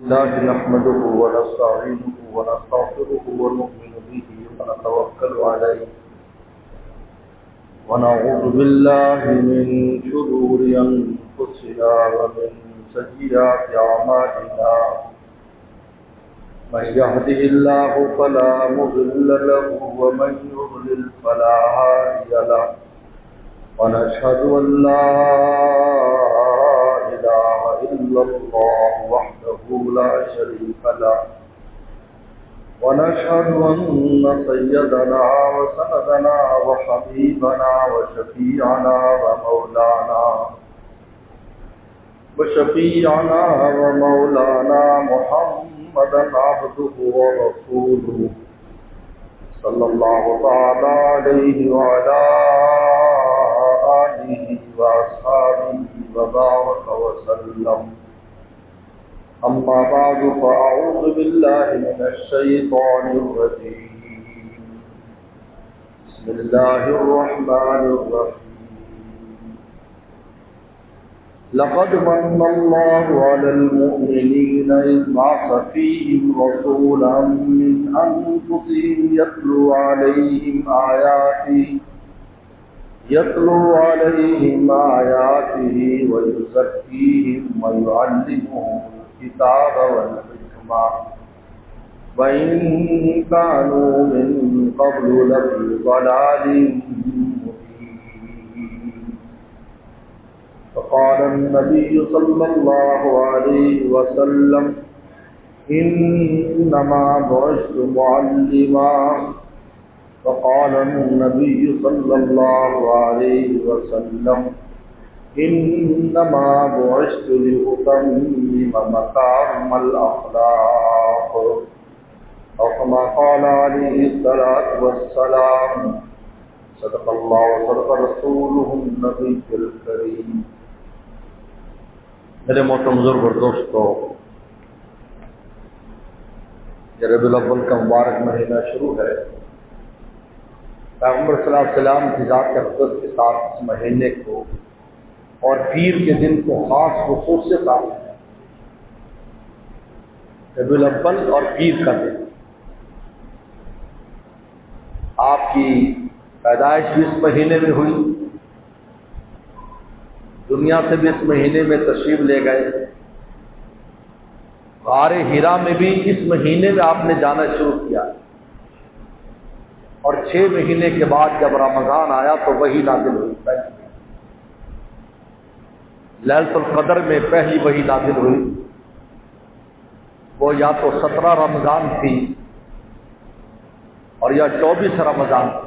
الله نحمده ونستعينه ونستغفره ونؤمن به ونتوكل عليه ونعوذ بالله من شرور أنفسنا ومن سيئات أعمالنا من يهده الله فلا مضل له ومن يضلل فلا هادي له ونشهد أن لا إله إلا الله وحده لا شريك له ونشهد أن سيدنا وسندنا وحبيبنا وشفيعنا ومولانا محمدا عبده ورسوله صلى الله تعالى عليه وعلى آله وأصحابه وبارك وسلم. أما بعد فأعوذ بالله من الشيطان الرجيم. بسم الله الرحمن الرحيم. لقد من الله على المؤمنين إذ بعث فيهم رسولا من أنفسهم يتلو عليهم آياته ويزكيهم ويعلمهم الكتاب والحكمة وإن كانوا من قبل لفي ضلال مبين. فقال النبي صلى الله عليه وسلم إنما بعثت معلما. فقال النبي صلى الله عليه وسلم إنما بعثت لأتمم مكارم الأخلاق. أو كما قال عليه الصلاة والسلام. صدق الله وصدق رسوله النبي الكريم. میرے محترم بزرگ اور دوستو، یہ ربیع الاول کا مبارک مہینہ شروع ہے. پیغمبر صلی اللہ علیہ وسلم کی ذات اقدس کے ساتھ اس مہینے کو اور پیر کے دن کو خاص خصوصیت ہے. ربیع الاول اور پیر کا دن. آپ کی پیدائش بھی اس مہینے میں ہوئی، دنیا سے بھی اس مہینے میں تشریف لے گئے. غار حرا میں بھی اس مہینے میں آپ نے جانا شروع کیا، اور 6 مہینے کے بعد جب رمضان آیا تو وحی نازل ہوئی. لیلۃ القدر میں پہلی وحی نازل ہوئی. وہ یا تو 17 رمضان تھی اور یا 24 رمضان تھی.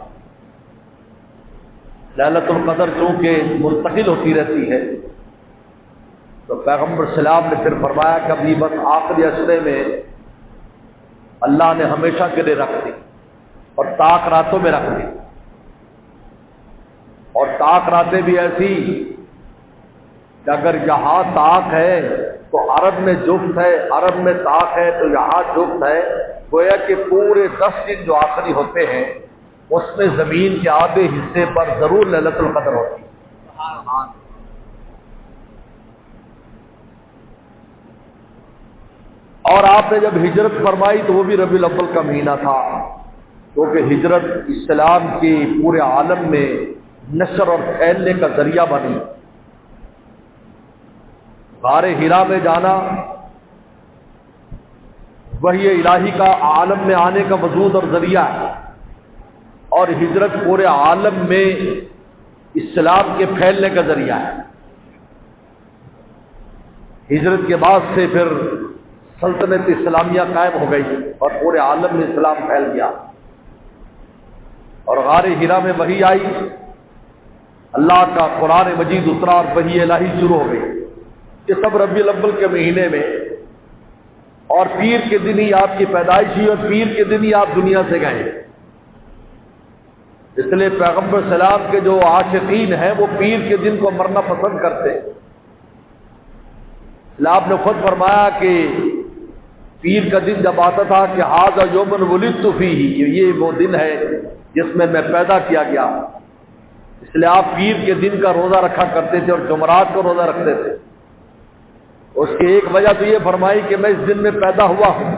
لیلۃ القدر چونکہ منتقل ہوتی رہتی ہے تو پیغمبر سلام نے پھر فرمایا کہ ابھی بس آخری عشرے میں اللہ نے ہمیشہ کے لیے رکھ دی اور طاق راتوں میں رکھ دی. اور طاق راتیں بھی ایسی کہ اگر یہاں طاق ہے تو عرب میں جفت ہے، عرب میں طاق ہے تو یہاں جفت ہے. گویا کہ پورے 10 دن جو آخری ہوتے ہیں اس میں زمین کے آدھے حصے پر ضرور لیلۃ القدر ہوتی ہے. اور آپ نے جب ہجرت فرمائی تو وہ بھی ربیع الاول کا مہینہ تھا، کیونکہ ہجرت اسلام کی پورے عالم میں نشر اور پھیلنے کا ذریعہ بنی. غار حرا میں جانا وحی الہی کا عالم میں آنے کا وجود اور ذریعہ ہے، اور ہجرت پورے عالم میں اسلام کے پھیلنے کا ذریعہ ہے. ہجرت کے بعد سے پھر سلطنت اسلامیہ قائم ہو گئی اور پورے عالم میں اسلام پھیل گیا. اور غار حرا میں وحی آئی، اللہ کا قرآن مجید اترا اور وحی الہی شروع ہو گئی. یہ سب ربیع الاول کے مہینے میں، اور پیر کے دن ہی آپ کی پیدائش ہوئی اور پیر کے دن ہی آپ دنیا سے گئے. اس لیے پیغمبر سلام کے جو عاشقین ہیں وہ پیر کے دن کو مرنا پسند کرتے. آپ نے خود فرمایا کہ پیر کا دن جب آتا تھا کہ ھذا یوم ولدت فیہ، یہ وہ دن ہے جس میں میں پیدا کیا گیا. اس لیے آپ پیر کے دن کا روزہ رکھا کرتے تھے اور جمعرات کو روزہ رکھتے تھے. اس کی ایک وجہ تو یہ فرمائی کہ میں اس دن میں پیدا ہوا ہوں،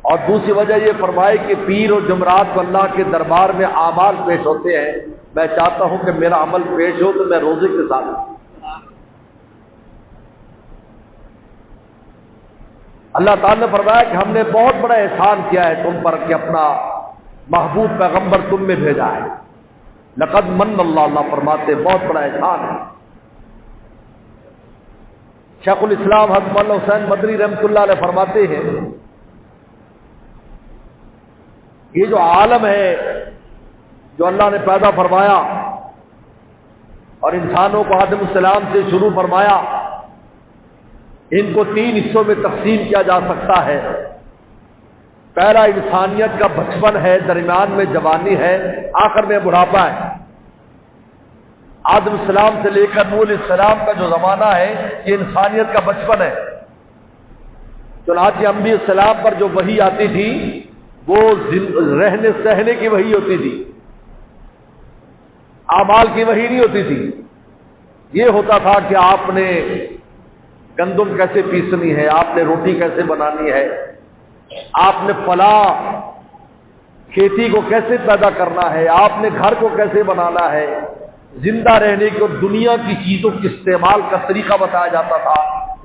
اور دوسری وجہ یہ فرمائی کہ پیر اور جمعرات کو اللہ کے دربار میں اعمال پیش ہوتے ہیں، میں چاہتا ہوں کہ میرا عمل پیش ہو تو میں روزے کے ساتھ ہوں۔ اللہ تعالیٰ نے فرمایا کہ ہم نے بہت بڑا احسان کیا ہے تم پر کہ اپنا محبوب پیغمبر تم میں بھیجا ہے، لقد من اللہ فرماتے بہت بڑا احسان ہے۔ شیخ الاسلام حضرت مولانا حسین مدنی رحمۃ اللہ علیہ فرماتے ہیں یہ جو عالم ہے جو اللہ نے پیدا فرمایا اور انسانوں کو آدم السلام سے شروع فرمایا، ان کو 3 حصوں میں تقسیم کیا جا سکتا ہے۔ پہلا انسانیت کا بچپن ہے، درمیان میں جوانی ہے، آخر میں بڑھاپا ہے۔ آدم السلام سے لے کر نوح علیہ السلام کا جو زمانہ ہے یہ انسانیت کا بچپن ہے۔ چنانچہ انبیاء السلام پر جو وحی آتی تھی وہ رہنے سہنے کی وحی ہوتی تھی، اعمال کی وحی نہیں ہوتی تھی۔ یہ ہوتا تھا کہ آپ نے گندم کیسے پیسنی ہے، آپ نے روٹی کیسے بنانی ہے، آپ نے فلاں کھیتی کو کیسے پیدا کرنا ہے، آپ نے گھر کو کیسے بنانا ہے، زندہ رہنے کی اور دنیا کی چیزوں کے استعمال کا طریقہ بتایا جاتا تھا۔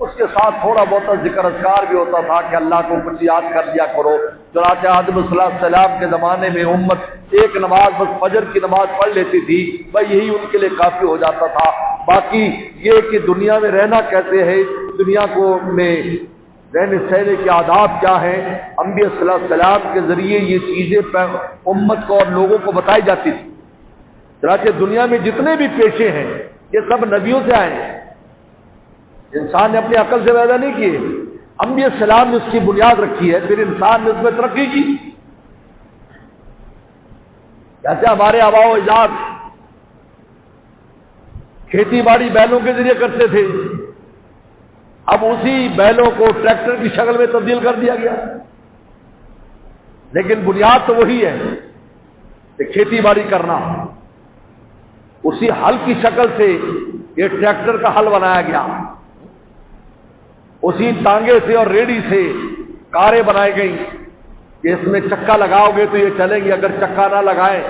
اس کے ساتھ تھوڑا بہت ذکر اذکار بھی ہوتا تھا کہ اللہ کو کچھ یاد کر لیا کرو۔ چنانچہ آدم علیہ السلام کے زمانے میں امت ایک نماز بس فجر کی نماز پڑھ لیتی تھی، بھائی یہی ان کے لیے کافی ہو جاتا تھا۔ باقی یہ کہ دنیا میں رہنا کیسے ہے، دنیا کو میں رہنے سہنے کے آداب کیا ہیں، انبیاء صلی اللہ علیہ وسلم کے ذریعے یہ چیزیں امت کو اور لوگوں کو بتائی جاتی تھی۔ چنانچہ دنیا میں جتنے بھی پیشے ہیں یہ سب نبیوں سے آئے ہیں، انسان نے اپنی عقل سے پیدا نہیں کیے۔ انبیاء السلام نے اس کی بنیاد رکھی ہے، پھر انسان نے اس میں ترقی کی۔ جیسے ہمارے آباء و اجداد کھیتی باڑی بیلوں کے ذریعے کرتے تھے، اب اسی بیلوں کو ٹریکٹر کی شکل میں تبدیل کر دیا گیا، لیکن بنیاد تو وہی ہے کہ کھیتی باڑی کرنا۔ اسی ہل کی شکل سے یہ ٹریکٹر کا ہل بنایا گیا، اسی ٹانگے سے اور ریڑھی سے کاریں بنائی گئی کہ اس میں چکا لگاؤ گے تو یہ چلیں گی، اگر چکا نہ لگائیں،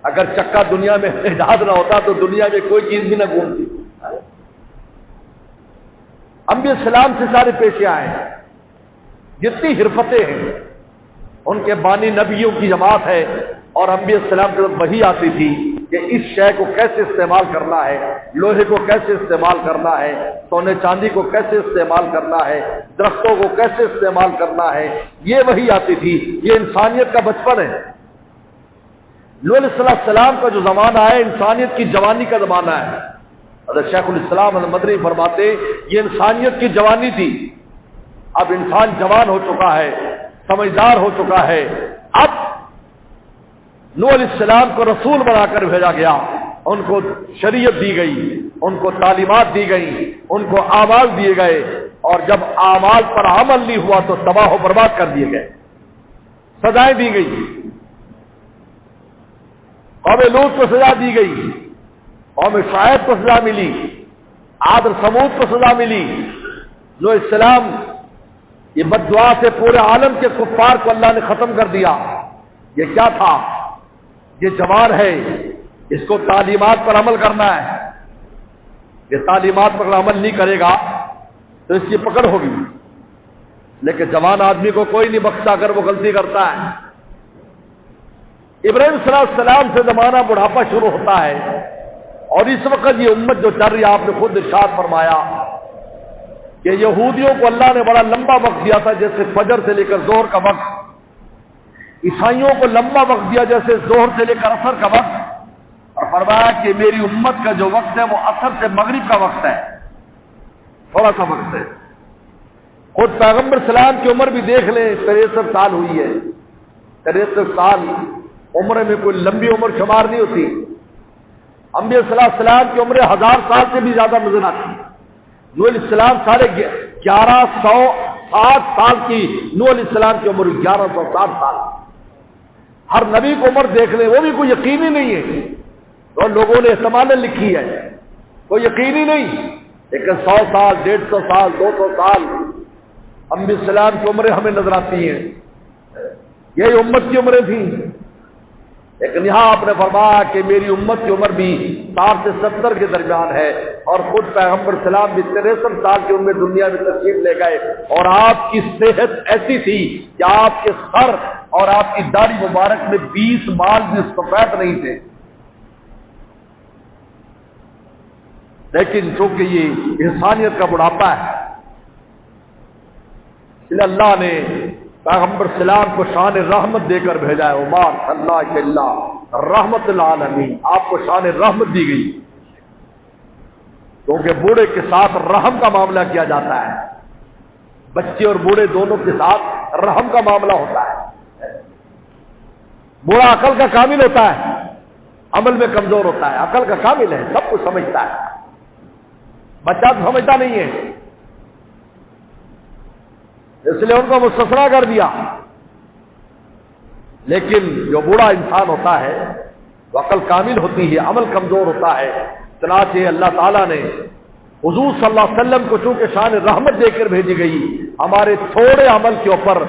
اگر چکا دنیا میں ایجاد نہ ہوتا تو دنیا میں کوئی چیز بھی نہ گھومتی۔ انبیاء السلام سے سارے پیشے آئے ہیں، جتنی حرفتیں ہیں ان کے بانی نبیوں کی جماعت ہے، اور انبیاء السلام کی طرف وحی آتی تھی کہ اس شے کو کیسے استعمال کرنا ہے، لوہے کو کیسے استعمال کرنا ہے، سونے چاندی کو کیسے استعمال کرنا ہے، درختوں کو کیسے استعمال کرنا ہے، یہ وحی آتی تھی۔ یہ انسانیت کا بچپن ہے۔ نوح علیہ السلام کا جو زمانہ ہے انسانیت کی جوانی کا زمانہ ہے۔ حضرت شیخ الاسلام المدنی فرماتے یہ انسانیت کی جوانی تھی، اب انسان جوان ہو چکا ہے، سمجھدار ہو چکا ہے۔ اب نوح علیہ السلام کو رسول بنا کر بھیجا گیا، ان کو شریعت دی گئی، ان کو تعلیمات دی گئی، ان کو اعمال دیے گئے، اور جب اعمال پر عمل نہیں ہوا تو تباہ و برباد کر دیے گئے، سزائیں دی گئی۔ قوم لوط کو سزا دی گئی، قوم شعیب کو سزا ملی، عاد اور ثمود کو سزا ملی۔ نوح علیہ السلام یہ بد دعا سے پورے عالم کے کفار کو اللہ نے ختم کر دیا۔ یہ کیا تھا؟ یہ جوان ہے، اس کو تعلیمات پر عمل کرنا ہے، یہ تعلیمات پر عمل نہیں کرے گا تو اس کی پکڑ ہوگی، لیکن جوان آدمی کو کوئی نہیں بخشتا اگر وہ غلطی کرتا ہے۔ ابراہیم صلی اللہ علیہ وسلم سے زمانہ بڑھاپا شروع ہوتا ہے، اور اس وقت یہ امت جو چل رہی ہے، آپ نے خود ارشاد فرمایا کہ یہودیوں کو اللہ نے بڑا لمبا وقت دیا تھا، جیسے فجر سے لے کر ظہر کا وقت، عیسائیوں کو لمبا وقت دیا جیسے ظہر سے لے کر عصر کا وقت، اور فرمایا کہ میری امت کا جو وقت ہے وہ عصر سے مغرب کا وقت ہے، تھوڑا سا وقت ہے۔ خود پیغمبر سلام کی عمر بھی دیکھ لیں، 63 سال ہوئی ہے۔ 63 سال عمر میں کوئی لمبی عمر شمار نہیں ہوتی۔ انبیاء صلی اللہ علیہ وسلم کی عمر 1000 سال سے بھی زیادہ نظر آتی ہے۔ نوح علیہ السلام 1160 سال کی، نوح علیہ السلام کی عمر 1160 سال۔ ہر نبی کو عمر دیکھ لیں، وہ بھی کوئی یقینی نہیں ہے، اور لوگوں نے احتمال لکھی ہے، کوئی یقینی نہیں، لیکن 100 سال 150 سال 200 سال انبیاء السلام کی عمریں ہمیں نظر آتی ہیں، یہی امت کی عمریں تھیں، لیکن یہاں آپ نے فرمایا کہ میری امت کی عمر بھی 60 سے 70 کے درمیان ہے، اور خود پیغمبر سلام بھی 63 سال کی عمر دنیا میں تشریف لے گئے، اور آپ کی صحت ایسی تھی کہ آپ کے سر اور آپ کی داڑھی مبارک میں 20 بال بھی سفید نہیں تھے، لیکن چونکہ یہ انسانیت کا بڑھاپا ہے، اس لیے اللہ نے پیغمبر سلام کو شان رحمت دے کر بھیجا ہے، عمر اللہ کے اللہ رحمت العالمین، آپ کو شان رحمت دی گئی، کیونکہ بوڑھے کے ساتھ رحم کا معاملہ کیا جاتا ہے، بچے اور بوڑھے دونوں کے ساتھ رحم کا معاملہ ہوتا ہے۔ بوڑھا عقل کا کامل ہوتا ہے، عمل میں کمزور ہوتا ہے، عقل کا کامل ہے، سب کچھ سمجھتا ہے، بچہ تو سمجھتا نہیں ہے، اس لیے ان کو مستثنیٰ کر دیا۔ لیکن جو بوڑھا انسان ہوتا ہے وہ عقل کامل ہوتی ہے، عمل کمزور ہوتا ہے، چنانچہ اللہ تعالیٰ نے حضور صلی اللہ علیہ وسلم کو چونکہ شان رحمت دے کر بھیجی گئی، ہمارے تھوڑے عمل کے اوپر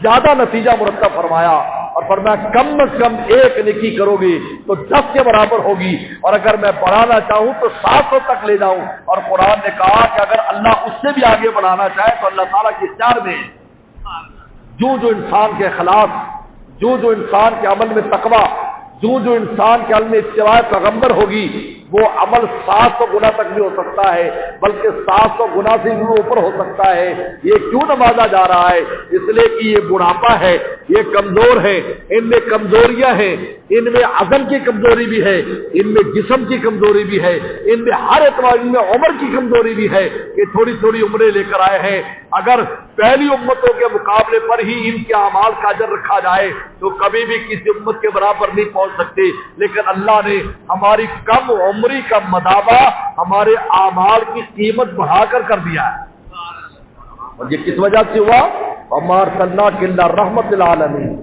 زیادہ نتیجہ مرتب فرمایا، اور فرمایا کم از کم 1 نیکی کرو گی تو 10 کے برابر ہوگی، اور اگر میں بڑھانا چاہوں تو 700 تک لے جاؤں۔ اور قرآن نے کہا کہ اگر اللہ اس سے بھی آگے بڑھانا چاہے تو اللہ تعالیٰ کے اختیار میں، جو انسان کے اخلاص، جو انسان کے عمل میں تقوی، جو انسان کے عمل میں اتباع پیغمبر ہوگی، وہ عمل 700 گنا تک بھی ہو سکتا ہے، بلکہ 700 گنا سے بھی اوپر ہو سکتا ہے۔ یہ کیوں نوازا جا رہا ہے؟ اس لیے کہ یہ بڑھاپا ہے، یہ کمزور ہے، ان میں کمزوریاں ہیں، ان میں عزم کی کمزوری بھی ہے، ان میں جسم کی کمزوری بھی ہے، ان میں ہر اعتبار، ان میں عمر کی کمزوری بھی ہے کہ تھوڑی تھوڑی عمریں لے کر آئے ہیں۔ اگر پہلی امتوں کے مقابلے پر ہی ان کے اعمال کا اجر رکھا جائے تو کبھی بھی کسی امت کے برابر نہیں پہنچ سکتے، لیکن اللہ نے ہماری کم عمری کا مداوع ہمارے اعمال کی قیمت بڑھا کر دیا ہے، اور یہ کس وجہ سے ہوا؟ وَمَا أَرْسَلْنَاكَ إِلَّا رَحْمَةً لِلْعَالَمِينَ،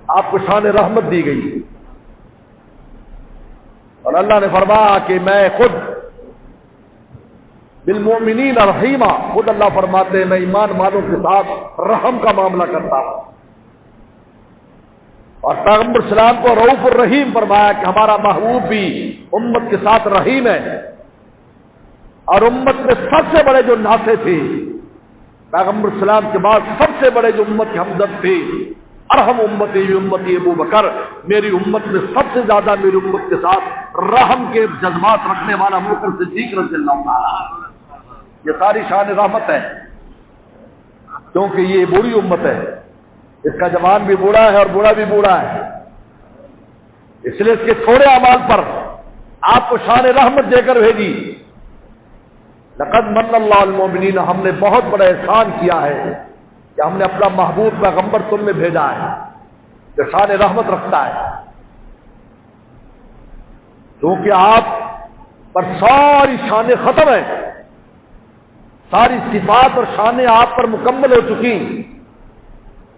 آپ کو شان رحمت دی گئی، اور اللہ نے فرمایا کہ میں خود بالمؤمنین رحیمہ، خود اللہ فرماتے ہیں میں ایمان والوں کے ساتھ رحم کا معاملہ کرتا ہوں، اور پیغمبر سلام کو رؤوف الرحیم فرمایا کہ ہمارا محبوب بھی امت کے ساتھ رحیم ہے، اور امت میں سب سے بڑے جو ناصح تھے پیغمبر سلام کے بعد سب سے بڑے جو امت کے ہمدرد تھے، ارحم امتی ابو بکر، میری امت میں سب سے زیادہ میری امت کے ساتھ رحم کے جذبات رکھنے والا ابو بکر صدیق رضی اللہ عنہ۔ یہ ساری شان رحمت ہے، کیونکہ یہ بوڑھی امت ہے، اس کا جوان بھی بوڑھا ہے اور بوڑھا بھی بوڑھا ہے، اس لیے اس کے تھوڑے اعمال پر آپ کو شان رحمت دے کر بھیجی۔ لقد من اللہ المؤمنین، ہم نے بہت بڑا احسان کیا ہے کہ ہم نے اپنا محبوب پیغمبر تم میں بھیجا ہے جو شان رحمت رکھتا ہے، کیونکہ آپ پر ساری شانیں ختم ہیں، ساری صفات اور شانیں آپ پر مکمل ہو چکی۔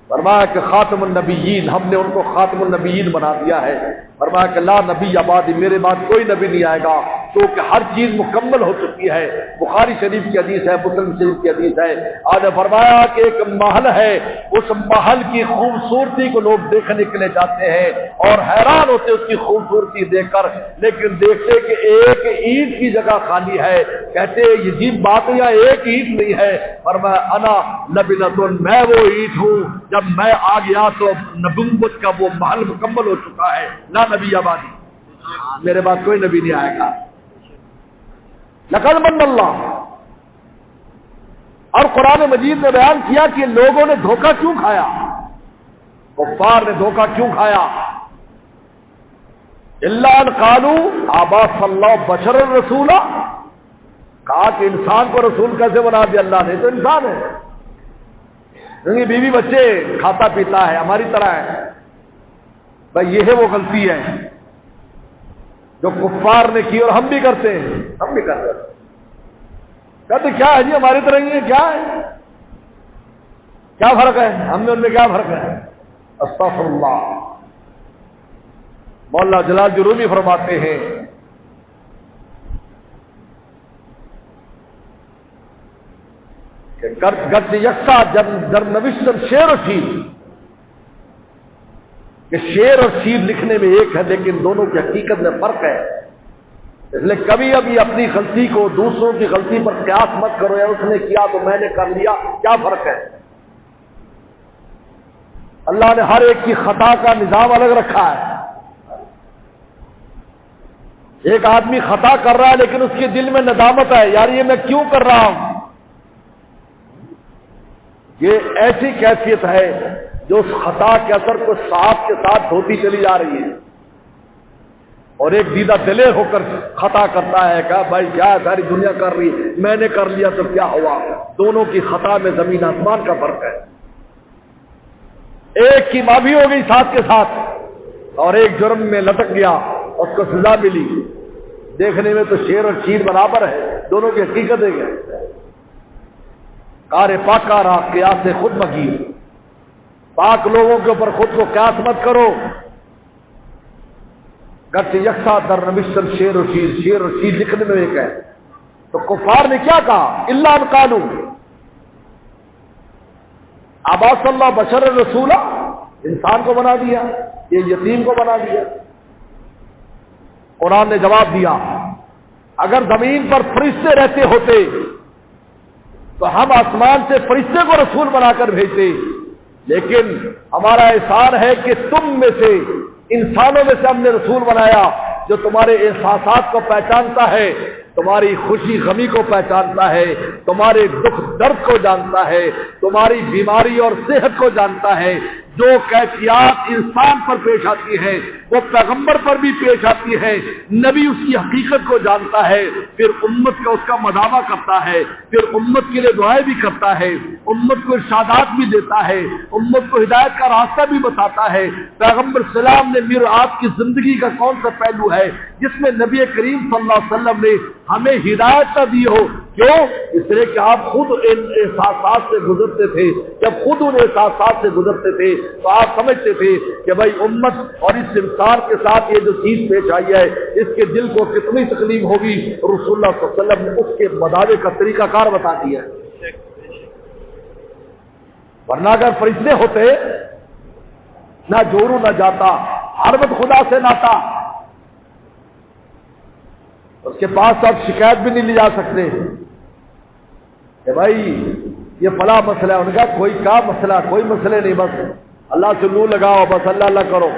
فرمایا کہ خاتم النبیین، ہم نے ان کو خاتم النبیین بنا دیا ہے۔ فرمایا کہ لا نبی آبادی، میرے بعد کوئی نبی نہیں آئے گا، کیونکہ ہر چیز مکمل ہو چکی ہے۔ بخاری شریف کی حدیث ہے، مسلم شریف کی حدیث ہے۔ آج نے فرمایا کہ ایک محل ہے، اس محل کی خوبصورتی کو لوگ دیکھنے کے لیے جاتے ہیں اور حیران ہوتے اس کی خوبصورتی دیکھ کر، لیکن دیکھتے کہ ایک اینٹ کی جگہ خالی ہے، کہتے یہ عجیب بات ہے، ایک اینٹ نہیں ہے۔ فرمایا انا لبنۃ، میں وہ اینٹ ہوں، جب میں آ گیا تو نبوت کا وہ محل مکمل ہو چکا ہے، لا نبی آبادی، میرے بعد کوئی نبی نہیں آئے گا۔ لقد من اللہ، اور قرآن مجید نے بیان کیا کہ لوگوں نے دھوکہ کیوں کھایا، کفار نے دھوکہ کیوں کھایا۔ الا ان قالوا ابعث اللہ بشرا رسولا، کہا کہ انسان کو رسول کیسے بنا دیا اللہ نے، تو انسان ہے، کیونکہ بیوی بچے کھاتا پیتا ہے ہماری طرح ہے، بھائی یہ ہے وہ غلطی ہے جو کفار نے کی اور ہم بھی کرتے ہیں، ہم بھی کرتے ہیں۔ کہتے کیا ہے جی ہماری طرح ہی ہے، کیا ہے، کیا فرق ہے ہم میں ان میں، کیا فرق ہے؟ استغفر اللہ۔ مولانا جلال رومی فرماتے ہیں گرچہ یکساں در نوشتن شعر و شیر، کہ شعر اور شیر لکھنے میں ایک ہے لیکن دونوں کی حقیقت میں فرق ہے، اس لیے کبھی ابھی اپنی غلطی کو دوسروں کی غلطی پر قیاس مت کرو، یا اس نے کیا تو میں نے کر لیا، کیا فرق ہے؟ اللہ نے ہر ایک کی خطا کا نظام الگ رکھا ہے۔ ایک آدمی خطا کر رہا ہے لیکن اس کے دل میں ندامت ہے، یار یہ میں کیوں کر رہا ہوں، یہ ایسی کیفیت ہے جو اس خطا کے اثر کو صاف کے ساتھ دھوتی چلی جا رہی ہے، اور ایک دیدہ دلیر ہو کر خطا کرتا ہے کہ بھائی کیا ساری دنیا کر رہی ہے، میں نے کر لیا تو کیا ہوا؟ دونوں کی خطا میں زمین آسمان کا فرق ہے۔ ایک کی معافی ہو گئی ساتھ کے ساتھ، اور ایک جرم میں لٹک گیا، اس کو سزا ملی۔ دیکھنے میں تو شیر اور شیر برابر ہے، دونوں کی حقیقت ہے۔ کار پاکا را قیاس خود مگیر، پاک لوگوں کے اوپر خود کو قیاس مت کرو۔ گرچہ یکساں در نوشتن شعر و شیر، شعر اور شیر لکھنے میں ایک ہے۔ تو کفار نے کیا کہا؟ الا ان قالوا ابعث اللہ بشر رسولا، انسان کو بنا دیا، یہ یتیم کو بنا دیا۔ قرآن نے جواب دیا اگر زمین پر فرشتے رہتے ہوتے تو ہم آسمان سے فرشتے کو رسول بنا کر بھیجتے، لیکن ہمارا احسان ہے کہ تم میں سے انسانوں میں سے ہم نے رسول بنایا جو تمہارے احساسات کو پہچانتا ہے، تمہاری خوشی غمی کو پہچانتا ہے، تمہارے دکھ درد کو جانتا ہے، تمہاری بیماری اور صحت کو جانتا ہے۔ جو کیفیات انسان پر پیش آتی ہے وہ پیغمبر پر بھی پیش آتی ہے، نبی اس کی حقیقت کو جانتا ہے، پھر امت کا اس کا مداوع کرتا ہے، پھر امت کے لیے دعائیں بھی کرتا ہے، امت کو ارشادات بھی دیتا ہے، امت کو ہدایت کا راستہ بھی بتاتا ہے۔ پیغمبر سلام نے میرآت کی زندگی کا کون سا پہلو ہے جس میں نبی کریم صلی اللہ علیہ وسلم نے ہمیں ہدایت نہ دی ہو؟ کیوں؟ اس لیے کہ آپ خود ان احساسات سے گزرتے تھے، جب خود ان احساسات سے گزرتے تھے تو آپ سمجھتے تھے کہ بھائی امت اور اس انسان کے ساتھ یہ جو چیز پیش آئی ہے اس کے دل کو کتنی تکلیف ہوگی۔ رسول اللہ صلی اللہ علیہ وسلم نے اس کے مداوع کا طریقہ کار بتا دیا۔ ورنہ اگر فرشتے ہوتے نہ جورو نہ جاتا، ہر وقت خدا سے ناتا، اس کے پاس آپ شکایت بھی نہیں لی جا سکتے کہ بھائی یہ فلاں مسئلہ ہے۔ ان کا کوئی کا مسئلہ، کوئی مسئلہ نہیں، بس اللہ سے منہ لگاؤ، بس اللہ اللہ کرو۔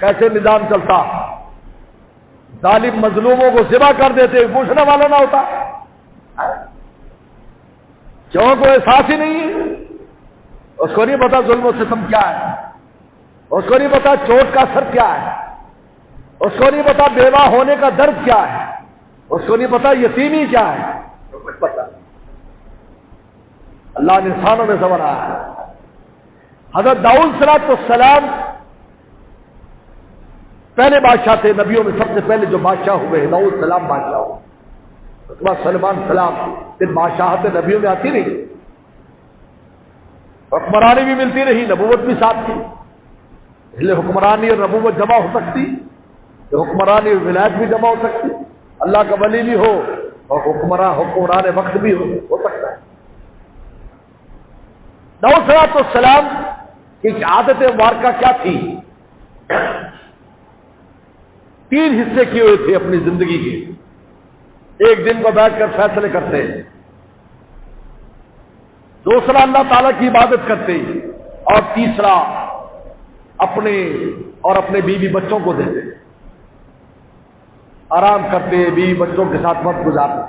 کیسے نظام چلتا؟ ظالم مظلوموں کو ذبح کر دیتے، پوچھنے والا نہ ہوتا؟ کیوں؟ کوئی احساس ہی نہیں ہے، اس کو نہیں پتا ظلم و ستم کیا ہے، اس کو نہیں پتا چوٹ کا اثر کیا ہے، اس کو نہیں پتا بیوہ ہونے کا درد کیا ہے، اس کو نہیں پتا یتیمی کیا ہے، کچھ پتا۔ اللہ نے انسانوں میں سمجھ رہا ہے۔ حضرت داؤد صلاۃ السلام پہلے بادشاہ تھے، نبیوں میں سب سے پہلے جو بادشاہ ہوئے داؤد سلام بادشاہ ہوئے، اس کے بعد سلیمان سلام، پھر بادشاہت نبیوں میں آتی رہی، حکمرانی بھی ملتی رہی، نبوت بھی ساتھ تھی، اس لیے حکمرانی اور نبوت جمع ہو سکتی، حکمرانی اور ولایت بھی جمع ہو سکتی، اللہ کا ولی بھی ہو اور حکمران وقت بھی ہو سکتا ہے۔ داؤد صلاۃ السلام کی عادت مبارکہ کیا تھی؟ 3 حصے کیے ہوئے تھے اپنی زندگی کے۔ ایک دن کو بیٹھ کر فیصلے کرتے، دوسرا اللہ تعالیٰ کی عبادت کرتے، اور تیسرا اپنے اور اپنے بیوی بچوں کو دیتے، آرام کرتے، بیوی بچوں کے ساتھ وقت گزارتے۔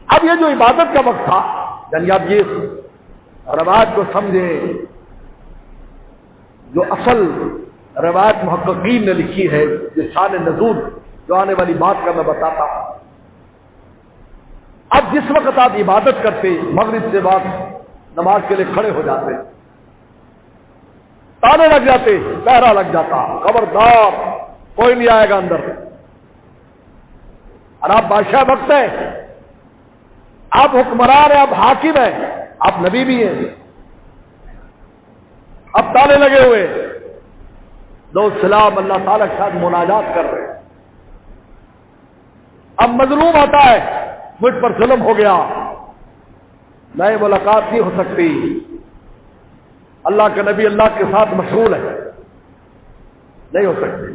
اب یہ جو عبادت کا وقت تھا، یعنی آپ یہ روایت کو سمجھیں، جو اصل روایت محققین نے لکھی ہے، جو شان نزول جو آنے والی بات کا میں بتاتا ہوں۔ اب جس وقت آپ عبادت کرتے، مغرب سے بعد نماز کے لیے کھڑے ہو جاتے، تانے لگ جاتے، پہرا لگ جاتا، خبردار کوئی نہیں آئے گا اندر۔ اور آپ بادشاہ وقت ہیں، آپ حکمران ہیں، آپ حاکم ہیں، آپ نبی بھی ہیں، اب تانے لگے ہوئے، دو سلام اللہ تعالیٰ کے ساتھ مناجات کر رہے ہیں۔ اب مظلوم آتا ہے، مجھ پر ظلم ہو گیا، نئے ملاقات نہیں ہو سکتی۔ اللہ کا نبی اللہ کے ساتھ مشغول ہے، نہیں ہو سکتی۔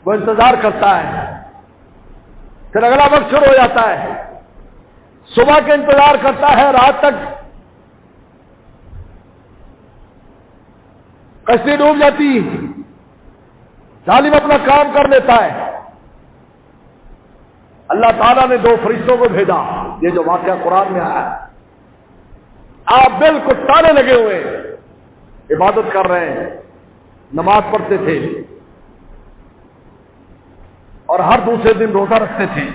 وہ انتظار کرتا ہے، پھر اگلا وقت شروع ہو جاتا ہے، صبح کے انتظار کرتا ہے، رات تک کشتی ڈوب جاتی، ظالم اپنا کام کر لیتا ہے۔ اللہ تعالیٰ نے 2 فرشتوں کو بھیجا، یہ جو واقعہ قرآن میں آیا ہے، آپ بالکل تانے لگے ہوئے عبادت کر رہے ہیں، نماز پڑھتے تھے اور ہر دوسرے دن روزہ رکھتے تھے۔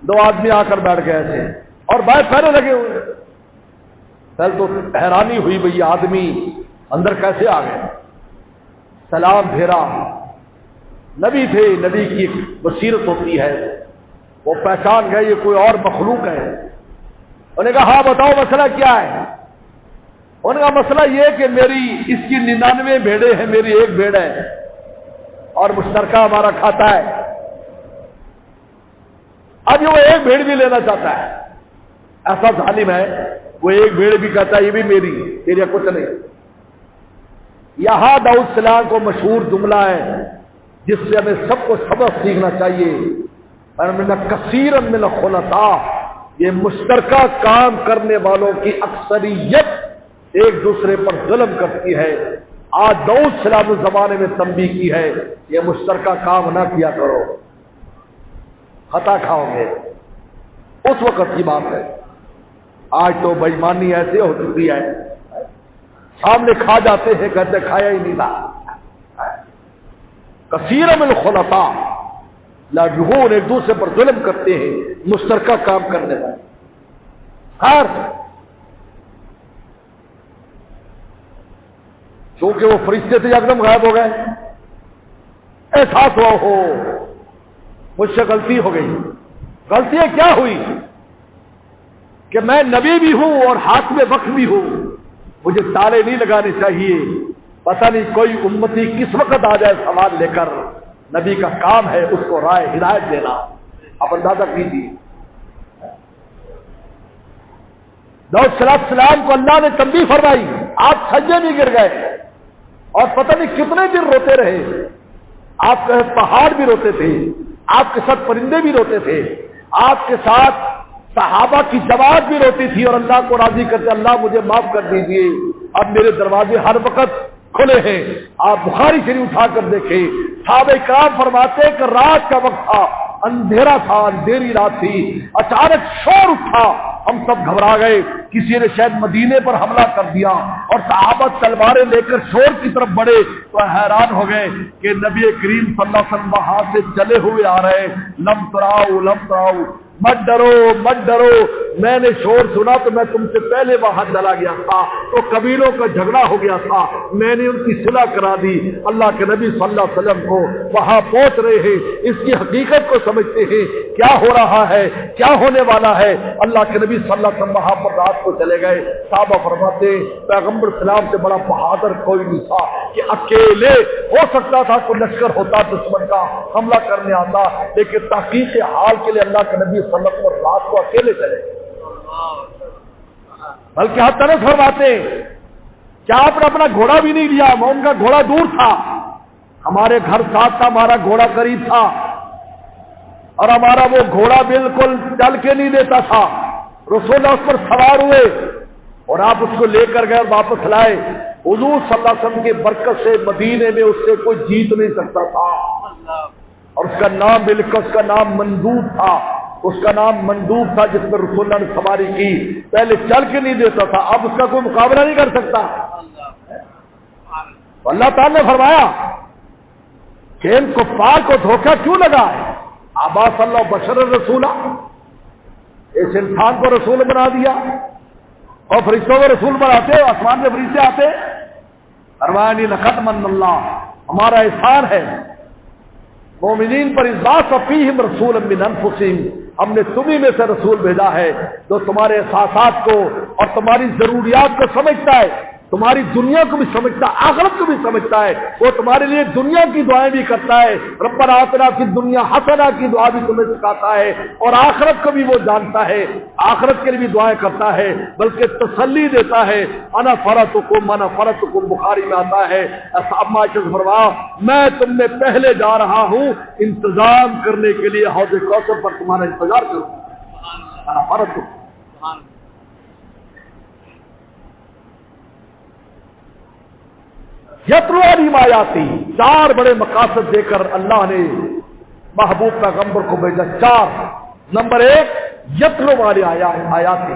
2 آدمی آ کر بیٹھ گئے تھے اور بائیں پہرے لگے ہوئے۔ پہلے تو حیرانی ہوئی، بھئی آدمی اندر کیسے آ گئے؟ سلام پھیرا، نبی تھے، نبی کی بصیرت ہوتی ہے، وہ پہچان گئے یہ کوئی اور مخلوق ہے۔ انہوں نے کہا ہاں بتاؤ مسئلہ کیا ہے؟ انہوں نے کہا مسئلہ یہ کہ میری اس کی 99 بھیڑیں ہیں، میری 1 بھیڑ ہے اور مشترکہ ہمارا کھاتا ہے، اب یہ وہ 1 بھیڑ بھی لینا چاہتا ہے۔ ایسا ظالم ہے، وہ 1 بھیڑ بھی کہتا ہے یہ بھی میری، تیریا کچھ نہیں۔ یہاں داؤد السلام کو مشہور جملہ ہے جس سے ہمیں سب کو سبق سیکھنا چاہیے، کثیرا من الخلطاء، یہ مشترکہ کام کرنے والوں کی اکثریت ایک دوسرے پر ظلم کرتی ہے۔ آج داؤد السلام اس زمانے میں تنبیہ کی ہے، یہ مشترکہ کام نہ کیا کرو، خطا کھاؤ گے۔ اس وقت کی بات ہے، آج تو بےایمانی ایسے ہو چکی ہے، سامنے کھا جاتے ہیں کہتے کھایا ہی نہیں تھا۔ کثیر من الخلطاء لاجہون، ایک دوسرے پر ظلم کرتے ہیں مشترکہ کام کرنے والے۔ خیر، کیونکہ وہ فرشتے تھے یکدم غائب ہو گئے، احساس ہوا ہو مجھ سے غلطی ہو گئی۔ غلطی کیا ہوئی کہ میں نبی بھی ہوں اور حاکم وقت بھی ہوں، مجھے تالے نہیں لگانے چاہیے۔ پتہ نہیں کوئی امتی کس وقت آ جائے سوال لے کر، نبی کا کام ہے اس کو رائے ہدایت دینا۔ آپ اندازہ کیجیے، داؤد السلام کو اللہ نے تنبیہ فرمائی، آپ سجدے میں گر گئے اور پتہ نہیں کتنے دن روتے رہے۔ آپ کے پہاڑ بھی روتے تھے، آپ کے ساتھ پرندے بھی روتے تھے، آپ کے ساتھ صحابہ کی جماعت بھی روتی تھی اور اللہ کو راضی کرتے، اللہ مجھے معاف کر دیجیے، اب میرے دروازے ہر وقت کھلے ہیں۔ آپ بخاری شریف اٹھا کر دیکھیں، صحابہ کرام فرماتے کہ رات کا وقت تھا، اندھیرا تھا، اندھیری رات تھی، اچانک شور اٹھا، ہم سب گھبرا گئے، کسی نے شاید مدینے پر حملہ کر دیا اور صحابہ تلواریں لے کر شور کی طرف بڑھے تو حیران ہو گئے کہ نبی کریم صلی اللہ علیہ وسلم وہاں سے چلے ہوئے آ رہے۔ لم تراؤ مت ڈرو مت ڈرو، میں نے شور سنا تو میں تم سے پہلے وہاں چلا گیا تھا، تو قبیلوں کا جھگڑا ہو گیا تھا، میں نے ان کی صلح کرا دی۔ اللہ کے نبی صلی اللہ علیہ وسلم کو وہاں پہنچ رہے ہیں، اس کی حقیقت کو سمجھتے ہیں، کیا ہو رہا ہے، کیا ہونے والا ہے۔ اللہ کے نبی صلی اللہ علیہ وسلم وہاں پر رات کو چلے گئے۔ صحابہ فرماتے پیغمبر اسلام سے بڑا بہادر کوئی نہیں تھا کہ اکیلے، ہو سکتا تھا کوئی لشکر ہوتا دشمن کا حملہ کرنے آتا، لیکن تحقیق حال کے لیے اللہ کے نبی صلی اللہ علیہ وسلم رات کو اکیلے چلے، بلکہ ہم طرف فرماتے کیا آپ نے اپنا گھوڑا بھی نہیں لیا، ان کا گھوڑا دور تھا، ہمارے گھر ساتھ تھا، ہمارا گھوڑا قریب تھا اور ہمارا وہ گھوڑا بالکل چل کے نہیں دیتا تھا، رسول اللہ اس پر سوار ہوئے اور آپ اس کو لے کر گئے اور واپس لائے۔ حضور صلی اللہ علیہ وسلم کی برکت سے مدینے میں اس سے کوئی جیت نہیں سکتا تھا، اور اس کا نام بالکل، اس کا نام مندوب تھا، اس کا نام مندوب تھا جس پر رسول اللہ نے سواری کی، پہلے چل کے نہیں دیتا تھا، اب اس کا کوئی مقابلہ نہیں کر سکتا۔ اللہ تعالیٰ نے فرمایا کہ ان کفار کو دھوکہ کیوں لگا ہے؟ آبا صلی اللہ بشر رسولہ، اس انسان کو رسول بنا دیا اور فرشتوں کو رسول بناتے، آسمان میں فرشتے آتے، فرمایا نہیں لقد من اللہ، ہمارا احسان ہے مومنین پر اذ فیہم رسولا من انفسہم، ہم نے تمہیں میں سے رسول بھیجا ہے جو تمہارے احساسات کو اور تمہاری ضروریات کو سمجھتا ہے، تمہاری دنیا کو بھی سمجھتا ہے، آخرت کو بھی سمجھتا ہے، وہ تمہارے لیے دنیا کی دعائیں بھی کرتا ہے، ربنا آتنا فی الدنیا حسنہ کی دعا بھی تمہیں سکھاتا ہے، اور آخرت کو بھی وہ جانتا ہے، آخرت کے لیے بھی دعائیں کرتا ہے، بلکہ تسلی دیتا ہے۔ انا فرطکم بخاری میں آتا ہے، اما عائشہ سے فرمایا میں تم نے پہلے جا رہا ہوں انتظام کرنے کے لیے حوض کوثر پر تمہارا انتظار کروں۔ انا فرطکم، یتلو علیہم آیاتی، چار بڑے مقاصد دے کر اللہ نے محبوب پیغمبر کو بھیجا۔ چار، نمبر ایک یتلو والی آیاتی،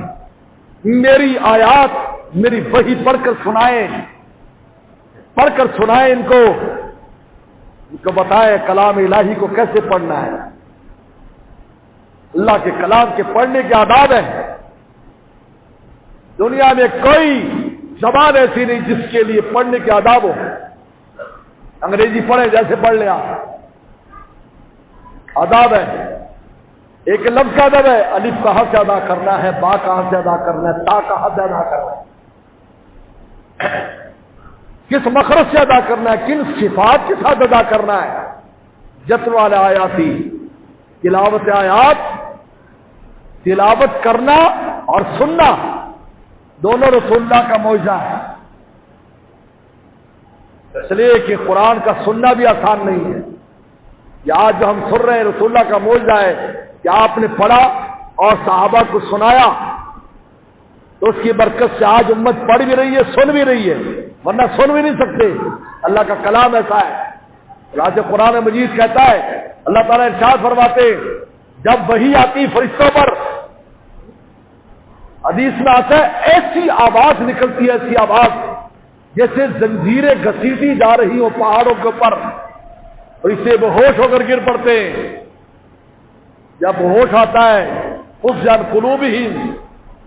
میری آیات میری وحی پڑھ کر سنائیں ان کو بتائے کلام الہی کو کیسے پڑھنا ہے۔ اللہ کے کلام کے پڑھنے کے آداب ہیں، دنیا میں کوئی زبان ایسی نہیں جس کے لیے پڑھنے کے آداب ہو۔ انگریزی پڑھیں جیسے پڑھ لیا، آداب ہے۔ ایک لفظ کا ادب ہے، الف کہاں سے ادا کرنا ہے، با کہاں سے ادا کرنا ہے، تا کہاں سے ادا کرنا ہے، کس مخرج سے ادا کرنا ہے، کن صفات کے ساتھ ادا کرنا ہے۔ یتلو علی آیاتی، تلاوت آیات، تلاوت کرنا اور سننا دونوں رسول اللہ کا معجزہ ہے، اس لیے کہ قرآن کا سننا بھی آسان نہیں ہے۔ یہ آج جو ہم سن رہے ہیں رسول اللہ کا معجزہ ہے کہ آپ نے پڑھا اور صحابہ کو سنایا، تو اس کی برکت سے آج امت پڑھ بھی رہی ہے، سن بھی رہی ہے، ورنہ سن بھی نہیں سکتے۔ اللہ کا کلام ایسا ہے، راج قرآن مجید کہتا ہے، اللہ تعالیٰ ارشاد فرماتے جب وحی آتی فرشتوں پر، حدیث میں آتا ہے ایسی آواز نکلتی ہے، ایسی آواز جیسے زنجیریں گھسیٹی جا رہی ہوں پہاڑوں کے اوپر، اور اسے بہوش ہو کر گر پڑتے ہیں۔ جب ہوش آتا ہے فزع قلوبہم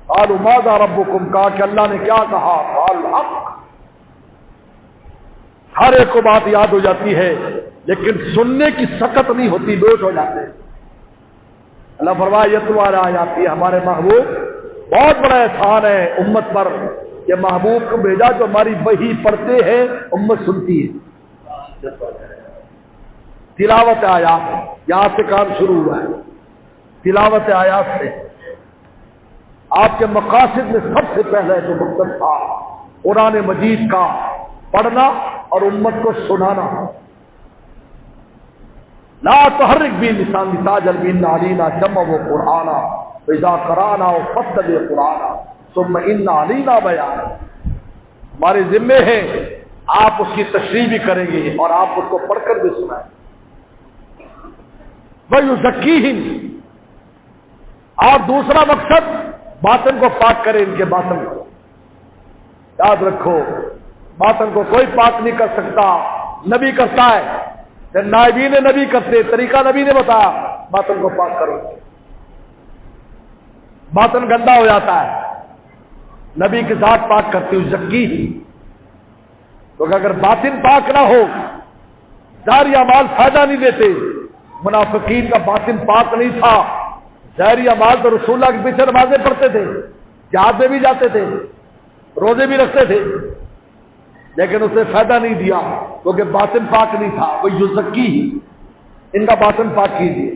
قالوا ماذا ربکم، کہا کہ اللہ نے کیا کہا، قال الحق۔ ہر ایک کو بات یاد ہو جاتی ہے لیکن سننے کی سکت نہیں ہوتی، بےہوش ہو جاتے ہیں۔ اللہ فرمایا یتلو علی آیاتی، ہمارے محبوب بہت بڑا احسان ہے امت پر کہ محبوب کو بھیجا جو ہماری وحی پڑھتے ہیں، امت سنتی ہے۔ تلاوت آیات، یہاں سے کام شروع ہوا ہے، تلاوت آیات سے۔ آپ کے مقاصد میں سب سے پہلے جو مقصد تھا قرآن مجید کا پڑھنا اور امت کو سنانا۔ لا تحرک به لسانک لتعجل به ان علینا جمعہ قرآنا فاذا قرأناه فاتبع قرآنا ثم ان علینا بیانا۔ ہمارے ذمے ہے آپ اس کی تشریح بھی کریں گے اور آپ اس کو پڑھ کر بھی سنائیں۔ وَيُزَكِّيهِمْ، اور دوسرا مقصد باطن کو پاک کرے، ان کے باطن کو۔ یاد رکھو باطن کو کوئی پاک نہیں کر سکتا، نبی کرتا ہے، پھر نائبین نبی کرتے، طریقہ نبی نے بتایا باطن کو پاک کرو۔ باطن گندا ہو جاتا ہے، نبی کی ذات پاک کرتی ہوں زکی ہی، کیونکہ اگر باطن پاک نہ ہو ظاہری اعمال فائدہ نہیں دیتے۔ منافقین کا باطن پاک نہیں تھا، ظاہری اعمال تو رسول اللہ کے پیچھے نمازیں پڑھتے تھے، جہاد میں بھی جاتے تھے، روزے بھی رکھتے تھے، لیکن اسے فائدہ نہیں دیا کیونکہ باطن پاک نہیں تھا۔ وہ یزکی ہی، ان کا باطن پاک کیجیے،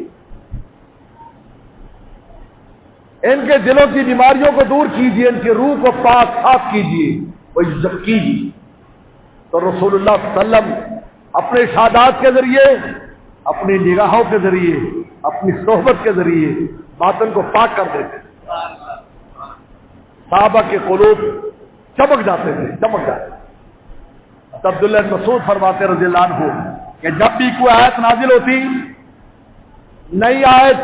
ان کے دلوں کی بیماریوں کو دور کیجیے، ان کی روح کو پاک صاف کیجیے۔ وہ یزکی ہی، تو رسول اللہ صلی اللہ علیہ وسلم اپنے ارشادات کے ذریعے، اپنی نگاہوں کے ذریعے، اپنی صحبت کے ذریعے باطن کو پاک کر دیتے تھے۔ صحابہ کے قلوب چمک جاتے تھے، چمک جاتے تھے۔ عبداللہ بن مسعود فرماتے رضی اللہ عنہ کہ جب بھی کوئی آیت نازل ہوتی، نئی آیت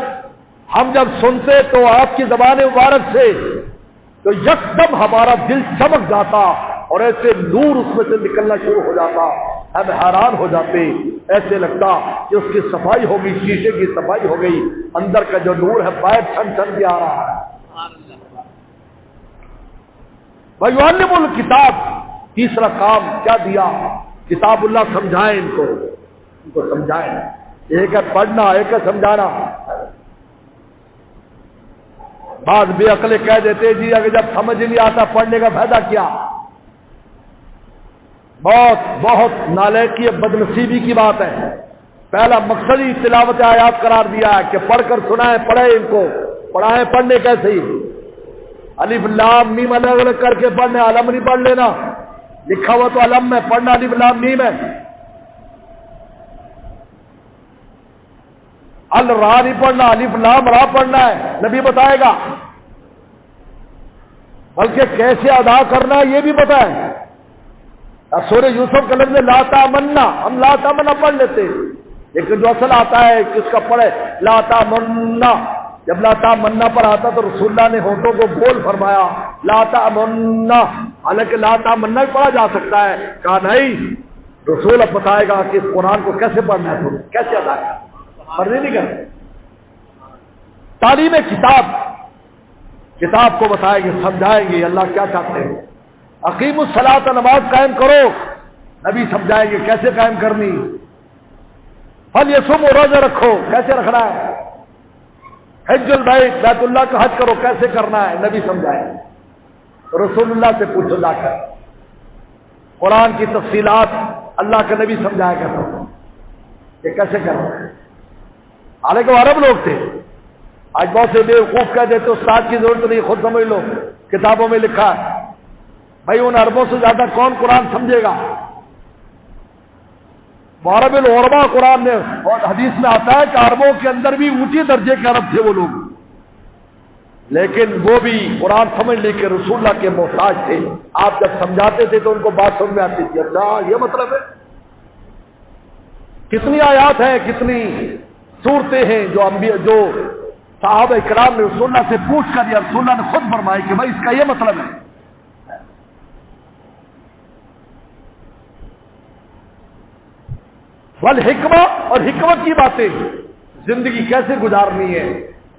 ہم جب سنتے تو آپ کی زبان مبارک سے تو یکدم ہمارا دل چمک جاتا اور ایسے نور اس میں سے نکلنا شروع ہو جاتا، ہم حیران ہو جاتے، ایسے لگتا کہ اس کی صفائی ہو گئی، شیشے کی صفائی ہو گئی، اندر کا جو نور ہے باہر چھن چھن کے آ رہا ہے۔ وَيُعَلِّمُ الْكِتَابَ، تیسرا کام کیا دیا، کتاب اللہ سمجھائیں، ان کو سمجھائیں۔ ایک ہے پڑھنا، ایک ہے سمجھانا۔ بعض بے عقلے کہہ دیتے جی اگر جب سمجھ نہیں آتا پڑھنے کا فائدہ کیا، بہت نالائکی بدنصیبی کی بات ہے۔ پہلا مقصد ہی تلاوت آیات قرار دیا ہے کہ پڑھ کر سنائیں، پڑھیں، ان کو پڑھائیں۔ پڑھنے کیسے ہی الف لام میم الگ الگ کر کے پڑھنے، علم نہیں پڑھ لینا، لکھا ہوا تو علم ہے، پڑھنا الف لام میم ہے۔ الرا نہیں پڑھنا، الف لام را پڑھنا ہے، نبی بتائے گا۔ بلکہ کیسے ادا کرنا ہے یہ بھی پتہ ہے۔ اب سورہ یوسف کا لفظ لا تامنا، ہم لا تامنا پڑھ لیتے، لیکن جو اصل آتا ہے کس کا پڑھے لا تامنا۔ جب لا تامنا پر آتا تو رسول اللہ نے ہونٹوں کو گول فرمایا لا تامنا، حالانکہ لا تامنا بھی پڑھا جا سکتا ہے۔ کہا نہیں، رسول اب بتائے گا کہ اس قرآن کو کیسے پڑھنا ہے، کیسے ادا کرنا، پڑھنے نہیں کرتے۔ تعلیم کتاب کو بتائیں گے، سمجھائیں گے اللہ کیا چاہتے ہیں۔ اقیم الصلاۃ، نماز قائم کرو، نبی سمجھائیں گے کیسے قائم کرنی۔ فلیصم، روزہ رکھو، کیسے رکھنا ہے۔ حج البیت، بیت اللہ کا حج کرو، کیسے کرنا ہے، نبی سمجھائیں گے۔ رسول اللہ سے پوچھو جا کر، قرآن کی تفصیلات اللہ کے نبی سمجھایا کرتا تھا کہ کیسے کرنا ہے۔ حالانکہ وہ عرب لوگ تھے۔ آج بہت سے بیوقوف کہہ دیتے استاد کی ضرورت نہیں، خود سمجھ لو، کتابوں میں لکھا ہے۔ بھائی ان عربوں سے زیادہ کون قرآن سمجھے گا؟ عرب العربا قرآن نے اور حدیث میں آتا ہے کہ عربوں کے اندر بھی اونچی درجے کے عرب تھے وہ لوگ، لیکن وہ بھی قرآن سمجھنے کے رسول اللہ کے محتاج تھے۔ آپ جب سمجھاتے تھے تو ان کو بات سمجھ میں آتی تھی، اچھا یہ مطلب ہے۔ کتنی آیات ہیں، کتنی صورتیں ہیں جو صحابہ کرام نے رسول اللہ سے پوچھ کر یا رسول اللہ نے خود فرمایا کہ بھائی اس کا یہ مطلب ہے۔ والحکمہ، اور حکمت کی باتیں، زندگی کیسے گزارنی ہے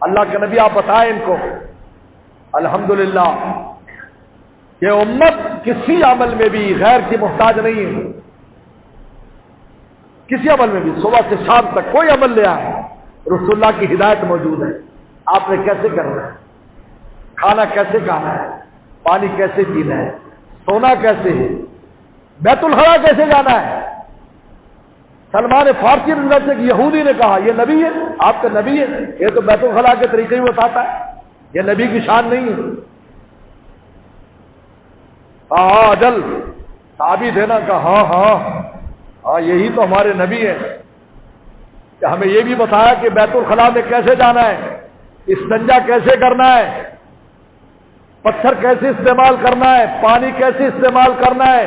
اللہ کے نبی آپ بتائیں ان کو۔ الحمدللہ یہ امت کسی عمل میں بھی غیر کی محتاج نہیں ہے، کسی عمل میں بھی صبح سے شام تک کوئی عمل لے آئے رسول اللہ کی ہدایت موجود ہے۔ آپ نے کیسے کرنا ہے، کھانا کیسے کھانا ہے، پانی کیسے پینا ہے، سونا کیسے ہے، بیت الخلا کیسے جانا ہے۔ سلمان فارسی رضی اللہ عنہ سے ایک یہودی نے کہا یہ نبی ہے، آپ کا نبی ہے، یہ تو بیت الخلا کے طریقے ہی بتاتا ہے، یہ نبی کی شان نہیں ہے۔ ہاں اجل ثابت ہے نا، کہا ہاں یہی تو ہمارے نبی ہیں کہ ہمیں یہ بھی بتایا کہ بیت الخلا میں کیسے جانا ہے، استنجا کیسے کرنا ہے، پتھر کیسے استعمال کرنا ہے، پانی کیسے استعمال کرنا ہے،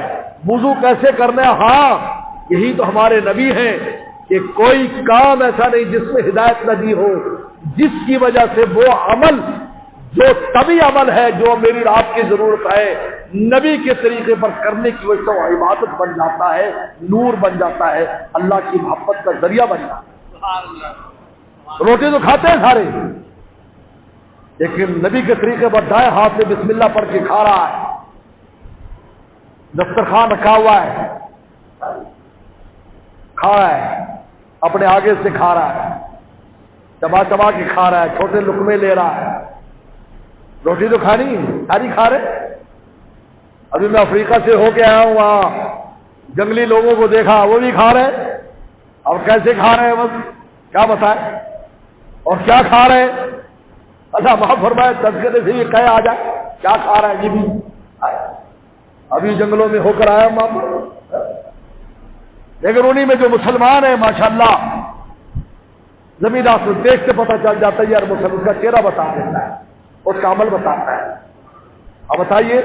وضو کیسے کرنا ہے۔ ہاں یہی تو ہمارے نبی ہیں کہ کوئی کام ایسا نہیں جس میں ہدایت نہ دی ہو، جس کی وجہ سے وہ عمل جو طبی عمل ہے جو میری آپ کی ضرورت ہے نبی کے طریقے پر کرنے کی وجہ سے وہ عبادت بن جاتا ہے، نور بن جاتا ہے، اللہ کی محبت کا ذریعہ بن جاتا ہے۔ روٹی تو کھاتے ہیں سارے، لیکن نبی کے طریقے پر دائیں ہاتھ سے بسم اللہ پڑھ کے کھا رہا ہے، دسترخوان رکھا ہوا ہے، کھا رہا ہے، اپنے آگے سے کھا رہا ہے، چبا چبا کے کھا رہا ہے، چھوٹے لقمے لے رہا ہے۔ روٹی تو کھانی ساری کھا رہے۔ ابھی میں افریقہ سے ہو کے آیا ہوں، وہاں جنگلی لوگوں کو دیکھا، وہ بھی کھا رہے۔ اور کیسے کھا رہے ہیں بس کیا بتائیں، اور کیا کھا رہے ہیں اللہ معاف فرمائے، تذکرے سے یہ کہے آ جائے کیا کھا رہا ہے۔ یہ بھی ابھی جنگلوں میں ہو کر آیا ہوں وہاں پر، لیکن انہی میں جو مسلمان ہیں ماشاءاللہ زمین آسمان دیکھ کے پتہ چل جاتا ہے، یار مسلمان کا چہرہ بتا دیتا ہے، اس کا عمل بتاتا ہے۔ اب بتائیے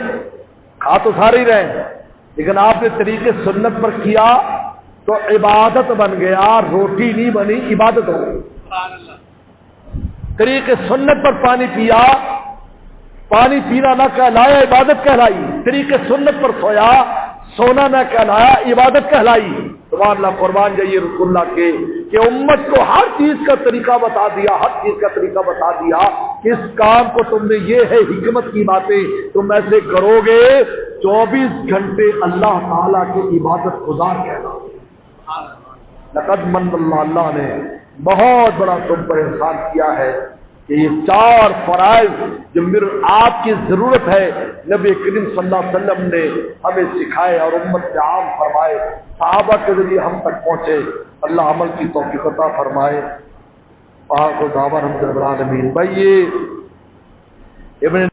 کھا تو سارے ہی رہے، لیکن آپ نے طریقے سنت پر کیا تو عبادت بن گیا، روٹی نہیں بنی، عبادت ہو گئی۔ طریقے سنت پر پانی پیا، پانی پینا نہ کہلایا عبادت کہلائی، طریقے سنت پر سویا، سونا نہ کہلایا عبادت کہلائی۔ سبحان اللہ، قربان جائیے رسول اللہ کے کہ امت کو ہر چیز کا طریقہ بتا دیا، ہر چیز کا طریقہ بتا دیا کہ اس کام کو تم نے، یہ ہے حکمت کی باتیں، تم ایسے کرو گے 24 گھنٹے اللہ تعالیٰ کی عبادت گزار کہنا۔ لقد من اللہ، اللہ نے بہت بڑا تم پر احسان کیا ہے کہ یہ 4 فرائض جو میرے آپ کی ضرورت ہے نبی کریم صلی اللہ علیہ وسلم نے ہمیں سکھائے اور امت میں عام فرمائے، صحابہ کے ذریعے ہم تک پہنچے۔ اللہ عمل کی توفیق عطا فرمائے۔ آخر دعوانا الحمد للہ رب العالمین۔ بھائی یہ ابن